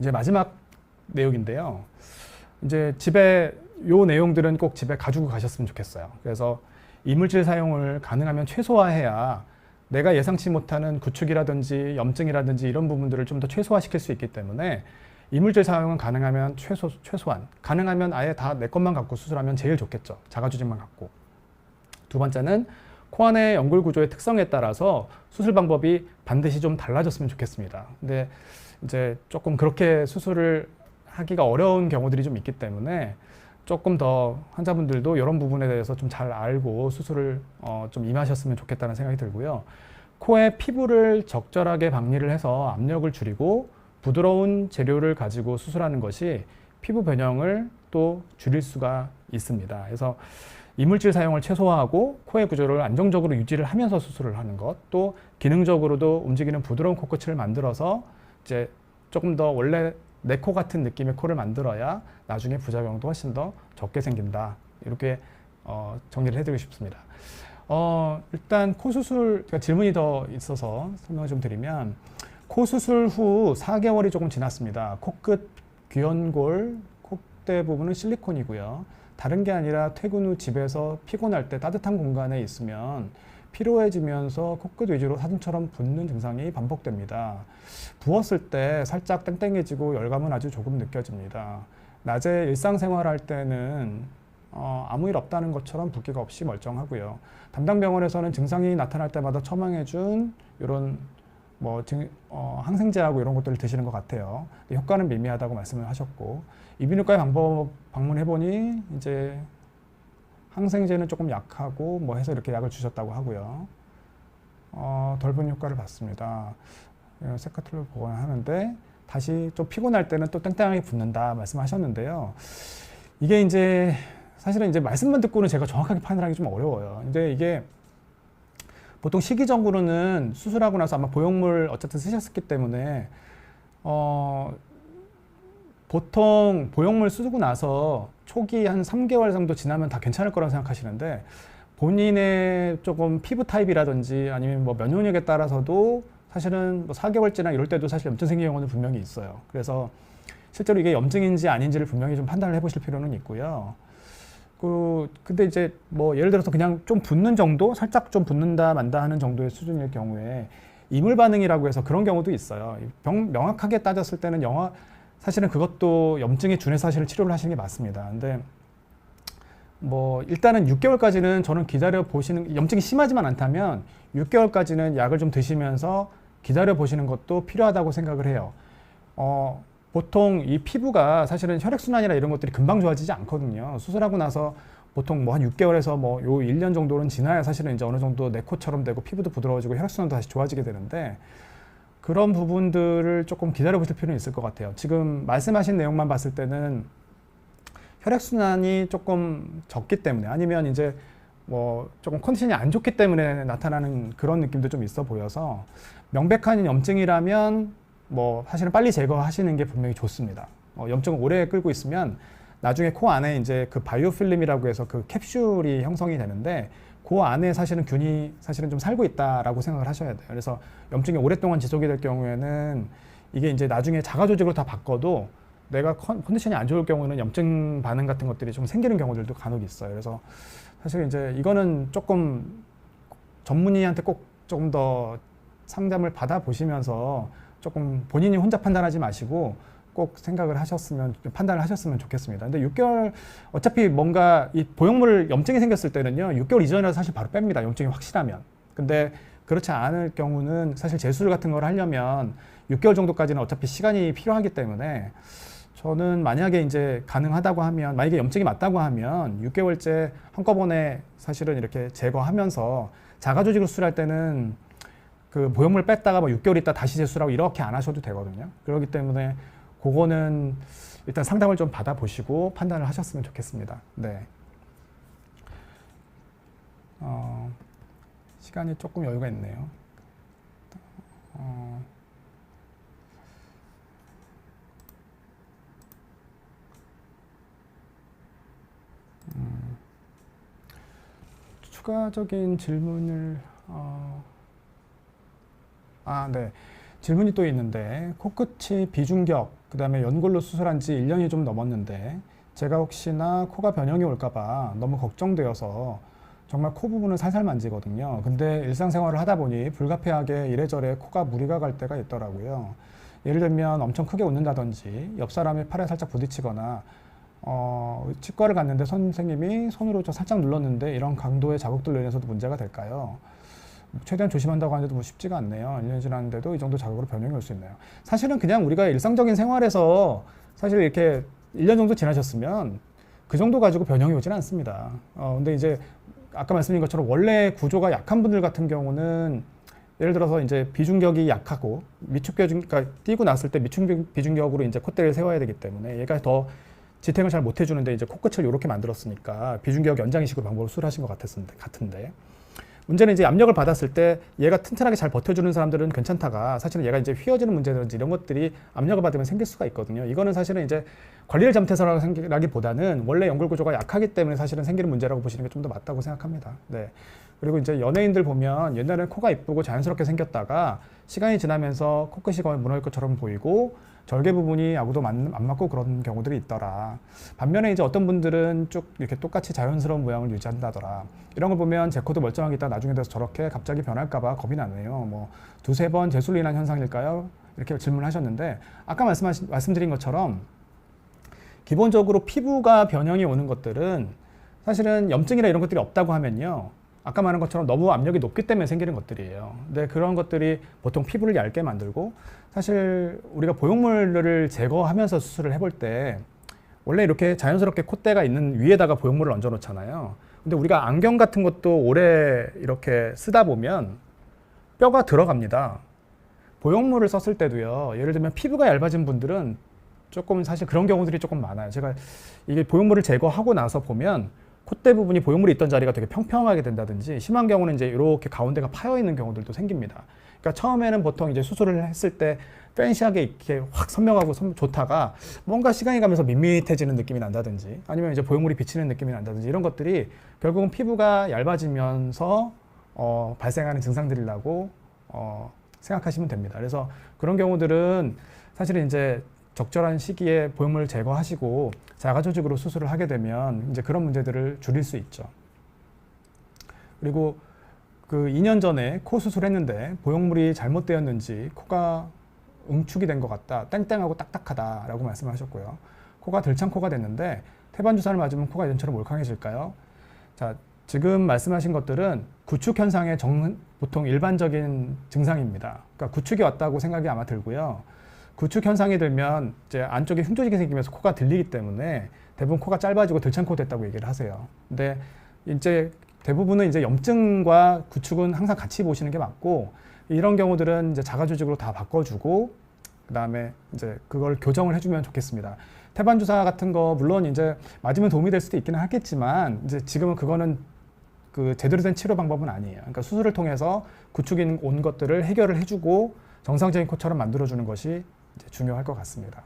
이제 마지막 내용인데요. 이제 집에 요 내용들은 꼭 집에 가지고 가셨으면 좋겠어요. 그래서 이물질 사용을 가능하면 최소화해야 내가 예상치 못하는 구축이라든지 염증이라든지 이런 부분들을 좀 더 최소화시킬 수 있기 때문에 이물질 사용은 가능하면 최소한, 가능하면 아예 다 내 것만 갖고 수술하면 제일 좋겠죠. 자가조직만 갖고. 두 번째는 코 안의 연골 구조의 특성에 따라서 수술 방법이 반드시 좀 달라졌으면 좋겠습니다. 근데 이제 조금 그렇게 수술을 하기가 어려운 경우들이 좀 있기 때문에 조금 더 환자분들도 이런 부분에 대해서 좀 잘 알고 수술을 좀 임하셨으면 좋겠다는 생각이 들고요. 코의 피부를 적절하게 박리를 해서 압력을 줄이고 부드러운 재료를 가지고 수술하는 것이 피부 변형을 또 줄일 수가 있습니다. 그래서 이물질 사용을 최소화하고 코의 구조를 안정적으로 유지를 하면서 수술을 하는 것, 또 기능적으로도 움직이는 부드러운 코끝을 만들어서 이제 조금 더 원래 내 코 같은 느낌의 코를 만들어야 나중에 부작용도 훨씬 더 적게 생긴다. 이렇게 정리를 해드리고 싶습니다. 일단 코 수술, 질문이 더 있어서 설명을 좀 드리면, 코 수술 후 4개월이 조금 지났습니다. 코끝 귀연골, 콧대 부분은 실리콘이고요. 다른 게 아니라 퇴근 후 집에서 피곤할 때 따뜻한 공간에 있으면 피로해지면서 코끝 위주로 사진처럼 붓는 증상이 반복됩니다. 부었을 때 살짝 땡땡해지고 열감은 아주 조금 느껴집니다. 낮에 일상생활할 때는 아무 일 없다는 것처럼 붓기가 없이 멀쩡하고요. 담당 병원에서는 증상이 나타날 때마다 처방해준 이런 항생제하고 이런 것들을 드시는 것 같아요. 효과는 미미하다고 말씀을 하셨고, 이비인후과에 방문해보니 이제 항생제는 조금 약하고 해서 이렇게 약을 주셨다고 하고요. 덜 효과를 봤습니다. 세카툴로 보관하는데 다시 좀 피곤할 때는 또 땡땡하게 붓는다 말씀하셨는데요. 이게 이제 사실은 이제 말씀만 듣고는 제가 정확하게 판단하기 좀 어려워요. 근데 이게 보통 시기적으로는 수술하고 나서 아마 보형물 어쨌든 쓰셨기 때문에 보통 보형물 쓰고 나서 초기 한 3개월 정도 지나면 다 괜찮을 거라고 생각하시는데, 본인의 조금 피부 타입이라든지 아니면 면역력에 따라서도 사실은 4개월째나 이럴 때도 사실 염증 생기는 경우는 분명히 있어요. 그래서 실제로 이게 염증인지 아닌지를 분명히 좀 판단을 해보실 필요는 있고요. 근데 이제 예를 들어서 그냥 좀 붓는 정도, 살짝 좀 붓는다 만다 하는 정도의 수준일 경우에 이물 반응이라고 해서 그런 경우도 있어요. 명확하게 따졌을 때는 사실은 그것도 염증에 준해서 사실 치료를 하시는 게 맞습니다. 근데 일단은 6개월까지는 저는 기다려 보시는, 염증이 심하지만 않다면 6개월까지는 약을 좀 드시면서 기다려 보시는 것도 필요하다고 생각을 해요. 보통 이 피부가 사실은 혈액순환이나 이런 것들이 금방 좋아지지 않거든요. 수술하고 나서 보통 한 6개월에서 요 1년 정도는 지나야 사실은 이제 어느 정도 내 코처럼 되고 피부도 부드러워지고 혈액순환도 다시 좋아지게 되는데, 그런 부분들을 조금 기다려 보실 필요는 있을 것 같아요. 지금 말씀하신 내용만 봤을 때는 혈액순환이 조금 적기 때문에, 아니면 이제 조금 컨디션이 안 좋기 때문에 나타나는 그런 느낌도 좀 있어 보여서, 명백한 염증이라면 사실은 빨리 제거하시는 게 분명히 좋습니다. 염증을 오래 끌고 있으면 나중에 코 안에 이제 그 바이오필름이라고 해서 그 캡슐이 형성이 되는데, 그 안에 사실은 균이 사실은 좀 살고 있다라고 생각을 하셔야 돼요. 그래서 염증이 오랫동안 지속이 될 경우에는 이게 이제 나중에 자가 조직으로 다 바꿔도 내가 컨디션이 안 좋을 경우는 염증 반응 같은 것들이 좀 생기는 경우들도 간혹 있어요. 그래서 사실 이제 이거는 조금 전문의한테 꼭 조금 더 상담을 받아보시면서 조금 본인이 혼자 판단하지 마시고 꼭 생각을 하셨으면, 판단을 하셨으면 좋겠습니다. 근데 6개월, 어차피 뭔가 이 보형물 염증이 생겼을 때는요, 6개월 이전이라서 사실 바로 뺍니다. 염증이 확실하면. 근데 그렇지 않을 경우는 사실 재수술 같은 걸 하려면 6개월 정도까지는 어차피 시간이 필요하기 때문에, 저는 만약에 이제 가능하다고 하면, 만약에 염증이 맞다고 하면 6개월째 한꺼번에 사실은 이렇게 제거하면서, 자가조직을 수술할 때는 그 보형물 뺐다가 6개월 있다 다시 재수술하고 이렇게 안 하셔도 되거든요. 그렇기 때문에 그거는 일단 상담을 좀 받아보시고 판단을 하셨으면 좋겠습니다. 네. 시간이 조금 여유가 있네요. 추가적인 질문을 네. 질문이 또 있는데 코끝이 비중격, 그다음에 연골로 수술한 지 1년이 좀 넘었는데 제가 혹시나 코가 변형이 올까봐 너무 걱정되어서 정말 코 부분을 살살 만지거든요. 근데 일상생활을 하다 보니 불가피하게 이래저래 코가 무리가 갈 때가 있더라고요. 예를 들면 엄청 크게 웃는다든지 옆 사람의 팔에 살짝 부딪히거나 치과를 갔는데 선생님이 손으로 저 살짝 눌렀는데 이런 강도의 자극들로 인해서도 문제가 될까요? 최대한 조심한다고 하는데도 뭐 쉽지가 않네요. 1년이 지났는데도 이 정도 자극으로 변형이 올 수 있네요. 사실은 그냥 우리가 일상적인 생활에서 사실 이렇게 1년 정도 지나셨으면 그 정도 가지고 변형이 오지는 않습니다. 근데 이제 아까 말씀드린 것처럼 원래 구조가 약한 분들 같은 경우는 예를 들어서 이제 비중격이 약하고 그러니까 띄고 났을 때 비중격으로 이제 콧대를 세워야 되기 때문에 얘가 더 지탱을 잘 못 해주는데 이제 코끝을 이렇게 만들었으니까 비중격 연장이식으로 방법을 수술하신 것 같은데 문제는 이제 압력을 받았을 때 얘가 튼튼하게 잘 버텨주는 사람들은 괜찮다가 사실은 얘가 이제 휘어지는 문제든지 이런 것들이 압력을 받으면 생길 수가 있거든요. 이거는 사실은 이제 관리를 잘못해서라기보다는 원래 연골 구조가 약하기 때문에 사실은 생기는 문제라고 보시는 게 좀 더 맞다고 생각합니다. 네. 그리고 이제 연예인들 보면 옛날에는 코가 이쁘고 자연스럽게 생겼다가 시간이 지나면서 코끝이 거의 무너질 것처럼 보이고 절개 부분이 아구도 안 맞고 그런 경우들이 있더라. 반면에 이제 어떤 분들은 쭉 이렇게 똑같이 자연스러운 모양을 유지한다더라. 이런 걸 보면 제 코도 멀쩡하게 있다가 나중에 돼서 저렇게 갑자기 변할까봐 겁이 나네요. 뭐 두세 번 재술로 인한 현상일까요? 이렇게 질문하셨는데 아까 말씀드린 것처럼 기본적으로 피부가 변형이 오는 것들은 사실은 염증이나 이런 것들이 없다고 하면요. 아까 말한 것처럼 너무 압력이 높기 때문에 생기는 것들이에요. 근데 그런 것들이 보통 피부를 얇게 만들고 사실 우리가 보형물을 제거하면서 수술을 해볼 때 원래 이렇게 자연스럽게 콧대가 있는 위에다가 보형물을 얹어 놓잖아요. 근데 우리가 안경 같은 것도 오래 이렇게 쓰다 보면 뼈가 들어갑니다. 보형물을 썼을 때도요. 예를 들면 피부가 얇아진 분들은 조금 사실 그런 경우들이 조금 많아요. 제가 이게 보형물을 제거하고 나서 보면 콧대 부분이 보형물이 있던 자리가 되게 평평하게 된다든지 심한 경우는 이제 이렇게 가운데가 파여 있는 경우들도 생깁니다. 그러니까 처음에는 보통 이제 수술을 했을 때 팬시하게 이렇게 확 선명하고 좋다가 뭔가 시간이 가면서 밋밋해지는 느낌이 난다든지 아니면 이제 보형물이 비치는 느낌이 난다든지 이런 것들이 결국은 피부가 얇아지면서 발생하는 증상들이라고 생각하시면 됩니다. 그래서 그런 경우들은 사실은 이제 적절한 시기에 보형물을 제거하시고 자가조직으로 수술을 하게 되면 이제 그런 문제들을 줄일 수 있죠. 그리고 그 2년 전에 코 수술했는데 보형물이 잘못되었는지 코가 응축이 된 것 같다, 땡땡하고 딱딱하다라고 말씀하셨고요. 코가 들창코가 됐는데 태반 주사를 맞으면 코가 예전처럼 몰캉해질까요? 자, 지금 말씀하신 것들은 구축 현상의 보통 일반적인 증상입니다. 그러니까 구축이 왔다고 생각이 아마 들고요. 구축 현상이 들면 이제 안쪽에 흉조직이 생기면서 코가 들리기 때문에 대부분 코가 짧아지고 들창코 됐다고 얘기를 하세요. 근데 이제 대부분은 이제 염증과 구축은 항상 같이 보시는 게 맞고 이런 경우들은 이제 자가조직으로 다 바꿔주고 그다음에 이제 그걸 교정을 해주면 좋겠습니다. 태반 주사 같은 거 물론 이제 맞으면 도움이 될 수도 있기는 하겠지만 이제 지금은 그거는 그 제대로 된 치료 방법은 아니에요. 그러니까 수술을 통해서 구축이 온 것들을 해결을 해주고 정상적인 코처럼 만들어주는 것이 이제 중요할 것 같습니다.